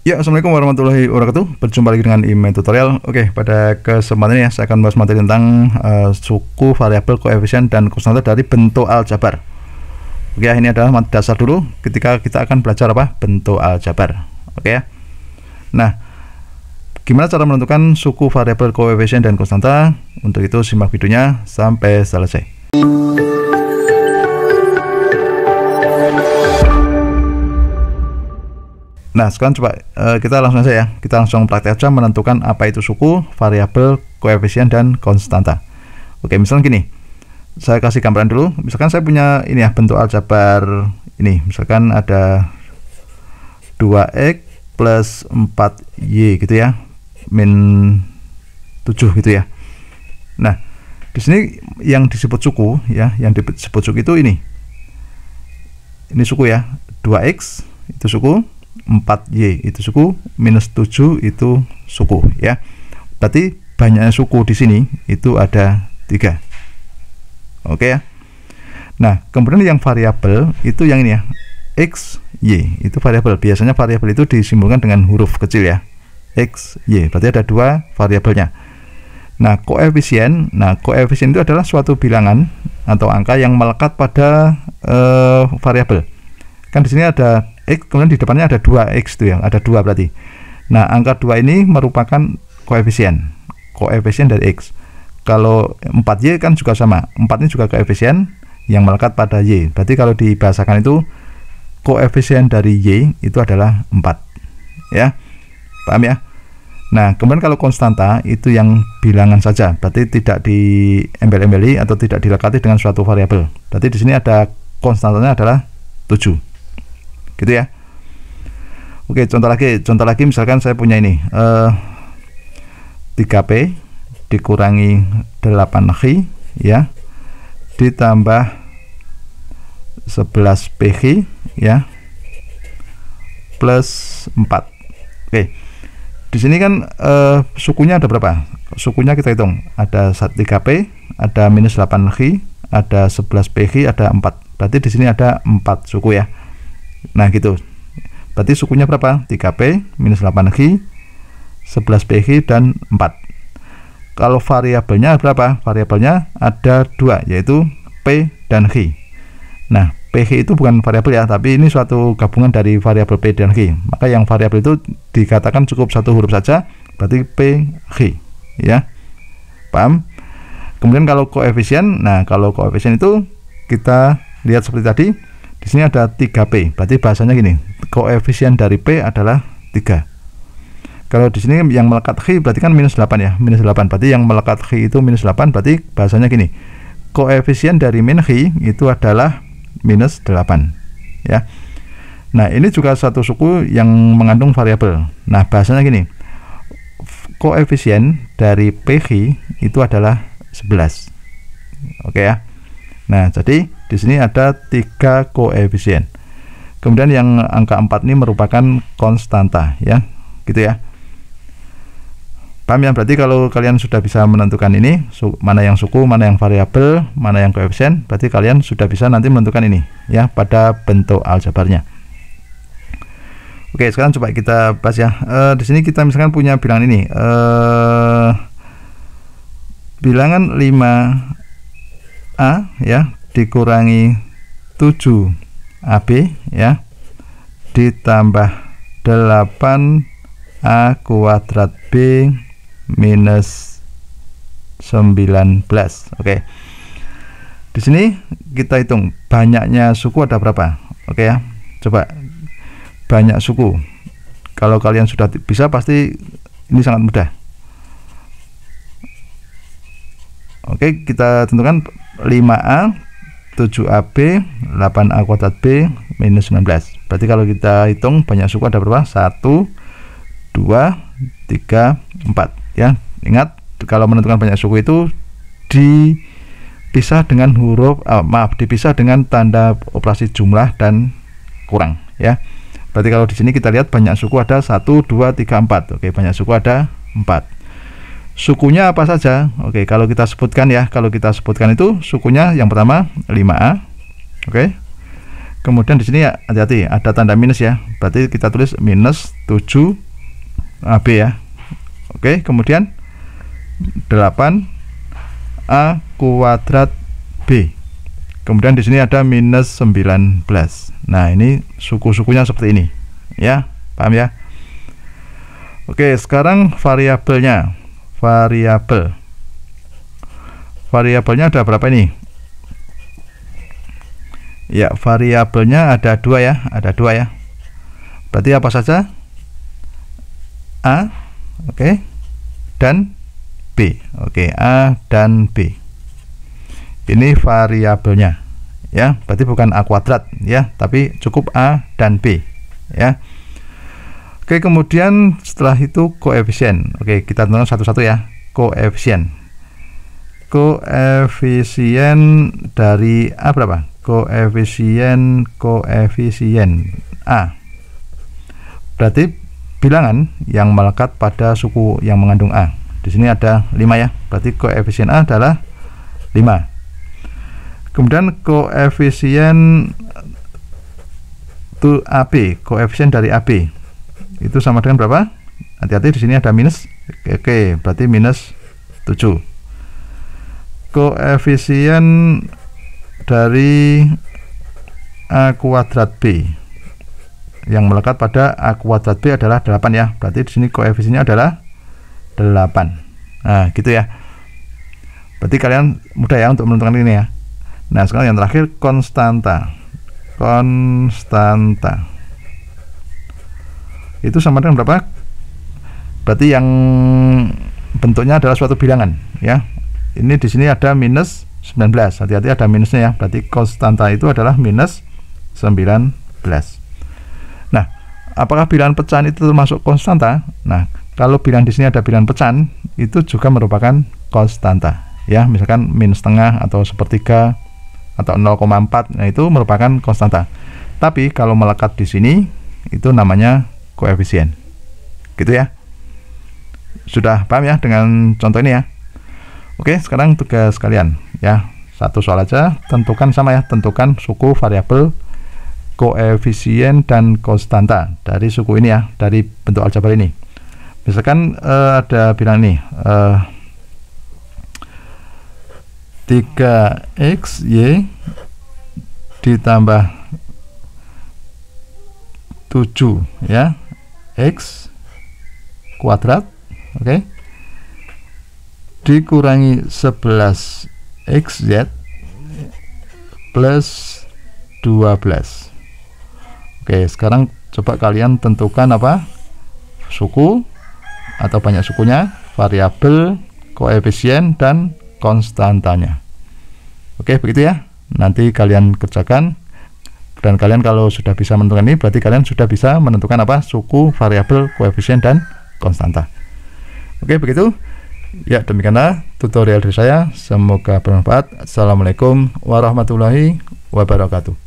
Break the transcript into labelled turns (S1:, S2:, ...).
S1: Ya, assalamualaikum warahmatullahi wabarakatuh. Berjumpa lagi dengan IMEI Tutorial. Oke, pada kesempatan ini saya akan bahas materi tentang suku, variabel, koefisien, dan konstanta dari bentuk aljabar. Oke, ini adalah materi dasar dulu ketika kita akan belajar bentuk aljabar. Oke ya. Nah, gimana cara menentukan suku, variabel, koefisien, dan konstanta? Untuk itu simak videonya sampai selesai. Nah, sekarang coba kita langsung saja ya. Kita langsung praktek aja menentukan apa itu suku, variabel, koefisien, dan konstanta. Oke, misalnya gini. Saya kasih gambaran dulu. Misalkan saya punya ini ya, bentuk aljabar ini. Misalkan ada 2x plus 4y gitu ya. Min 7 gitu ya. Nah, di sini yang disebut suku ya, yang disebut suku itu ini. Ini suku ya. 2x itu suku, 4y itu suku, minus 7 itu suku ya. Berarti banyaknya suku di sini itu ada 3. Oke ya. Nah, kemudian yang variabel itu yang ini ya, x, y itu variabel. Biasanya variabel itu disimbolkan dengan huruf kecil ya, x, y. Berarti ada 2 variabelnya. Nah, koefisien itu adalah suatu bilangan atau angka yang melekat pada variabel. Kan di sini ada x, kemudian di depannya ada 2x tuh ya, ada 2 berarti. Nah, angka 2 ini merupakan koefisien dari x. Kalau 4y kan juga sama, 4 ini juga koefisien yang melekat pada y. Berarti kalau dibahasakan itu koefisien dari y itu adalah 4 ya, paham ya. Nah, kemudian kalau konstanta itu yang bilangan saja, berarti tidak diembel-embeli atau tidak dilekati dengan suatu variabel. Berarti di sini ada konstantanya adalah 7 gitu ya. Oke, contoh lagi misalkan saya punya ini 3p dikurangi 8x ya, ditambah 11px ya, plus 4. Oke, di sini kan sukunya ada berapa? Sukunya kita hitung, ada 3p, ada minus 8x, ada 11px, ada 4. Berarti di sini ada 4 suku ya. Nah gitu. Berarti sukunya berapa? 3p, minus 8x, 11px, dan 4. Kalau variabelnya berapa? Variabelnya ada 2, yaitu p dan x. Nah, px itu bukan variabel ya, tapi ini suatu gabungan dari variabel p dan x. Maka yang variabel itu dikatakan cukup satu huruf saja, berarti px ya. Paham? Kemudian kalau koefisien, nah kalau koefisien itu kita lihat seperti tadi. Di sini ada 3p, berarti bahasanya gini, koefisien dari p adalah 3. Kalau di sini yang melekat x berarti kan minus 8 ya, minus 8. Berarti yang melekat x itu minus 8, berarti bahasanya gini, koefisien dari min x itu adalah minus 8 ya. Nah, ini juga satu suku yang mengandung variabel. Nah, bahasanya gini, koefisien dari px itu adalah 11. Oke ya. Nah, jadi di sini ada 3 koefisien. Kemudian yang angka 4 ini merupakan konstanta ya, gitu ya. Paham ya? Berarti kalau kalian sudah bisa menentukan ini, mana yang suku, mana yang variabel, mana yang koefisien, berarti kalian sudah bisa nanti menentukan ini ya pada bentuk aljabarnya. Oke, sekarang coba kita bahas ya. Di sini kita misalkan punya bilangan ini, bilangan 5a ya dikurangi 7ab ya, ditambah 8a kuadrat b minus 19. Oke. Di sini kita hitung banyaknya suku ada berapa. Oke ya. Coba banyak suku. Kalau kalian sudah bisa pasti ini sangat mudah. Oke, kita tentukan 5a, 7ab, 8a kuadrat b minus 19. Berarti kalau kita hitung banyak suku ada berapa? 1, 2, 3, 4 ya. Ingat, kalau menentukan banyak suku itu dipisah dengan dipisah dengan tanda operasi jumlah dan kurang ya. Berarti kalau di sini kita lihat banyak suku ada 1, 2, 3, 4. Oke, banyak suku ada 4. Sukunya apa saja? Oke, kalau kita sebutkan ya, kalau kita sebutkan itu sukunya yang pertama 5a. Oke. Kemudian di sini ya hati-hati, ada tanda minus ya. Berarti kita tulis minus 7 AB ya. Oke, kemudian 8A kuadrat B. Kemudian di sini ada minus 19. Nah, ini suku-sukunya seperti ini. Ya, paham ya? Oke, sekarang variabelnya. Variabelnya ada berapa ini? Ya, variabelnya ada 2 ya, Berarti apa saja? A, oke, dan B. Oke, A dan B. Ini variabelnya. Ya, berarti bukan A kuadrat ya, tapi cukup A dan B ya. Oke, kemudian setelah itu koefisien. Oke, kita tentukan satu-satu ya. Koefisien dari A berapa? Koefisien A. Berarti bilangan yang melekat pada suku yang mengandung A. Di sini ada 5 ya. Berarti koefisien A adalah 5. Kemudian koefisien AB, koefisien dari AB itu sama dengan berapa? Hati-hati, di sini ada minus. Oke, berarti minus 7. Koefisien dari A kuadrat B yang melekat pada A kuadrat B adalah 8 ya. Berarti di sini koefisiennya adalah 8. Nah, gitu ya. Berarti kalian mudah ya untuk menentukan ini ya. Nah, sekarang yang terakhir konstanta. Itu sama dengan berapa? Berarti yang bentuknya adalah suatu bilangan ya. Ini di sini ada minus 19. Hati-hati, ada minusnya ya. Berarti konstanta itu adalah minus 19. Nah, apakah bilangan pecahan itu termasuk konstanta? Nah, kalau bilangan di sini ada bilangan pecahan, itu juga merupakan konstanta ya. Misalkan minus setengah atau sepertiga atau 0,4, nah itu merupakan konstanta. Tapi kalau melekat di sini itu namanya koefisien. Gitu ya. Sudah paham ya dengan contoh ini ya? Oke, sekarang tugas kalian ya. Satu soal aja, tentukan sama ya, tentukan suku, variabel, koefisien dan konstanta dari suku ini ya, dari bentuk aljabar ini. Misalkan ada bilangan nih 3xy ditambah 7 ya, x kuadrat, oke, dikurangi 11xz plus 12. Oke, sekarang coba kalian tentukan apa? Suku atau banyak sukunya, variabel, koefisien, dan konstantanya. Oke, begitu ya. Nanti kalian kerjakan, dan kalian kalau sudah bisa menentukan ini, berarti kalian sudah bisa menentukan apa? Suku, variabel, koefisien, dan konstanta. Oke, begitu. Ya, demikianlah tutorial dari saya. Semoga bermanfaat. Assalamualaikum warahmatullahi wabarakatuh.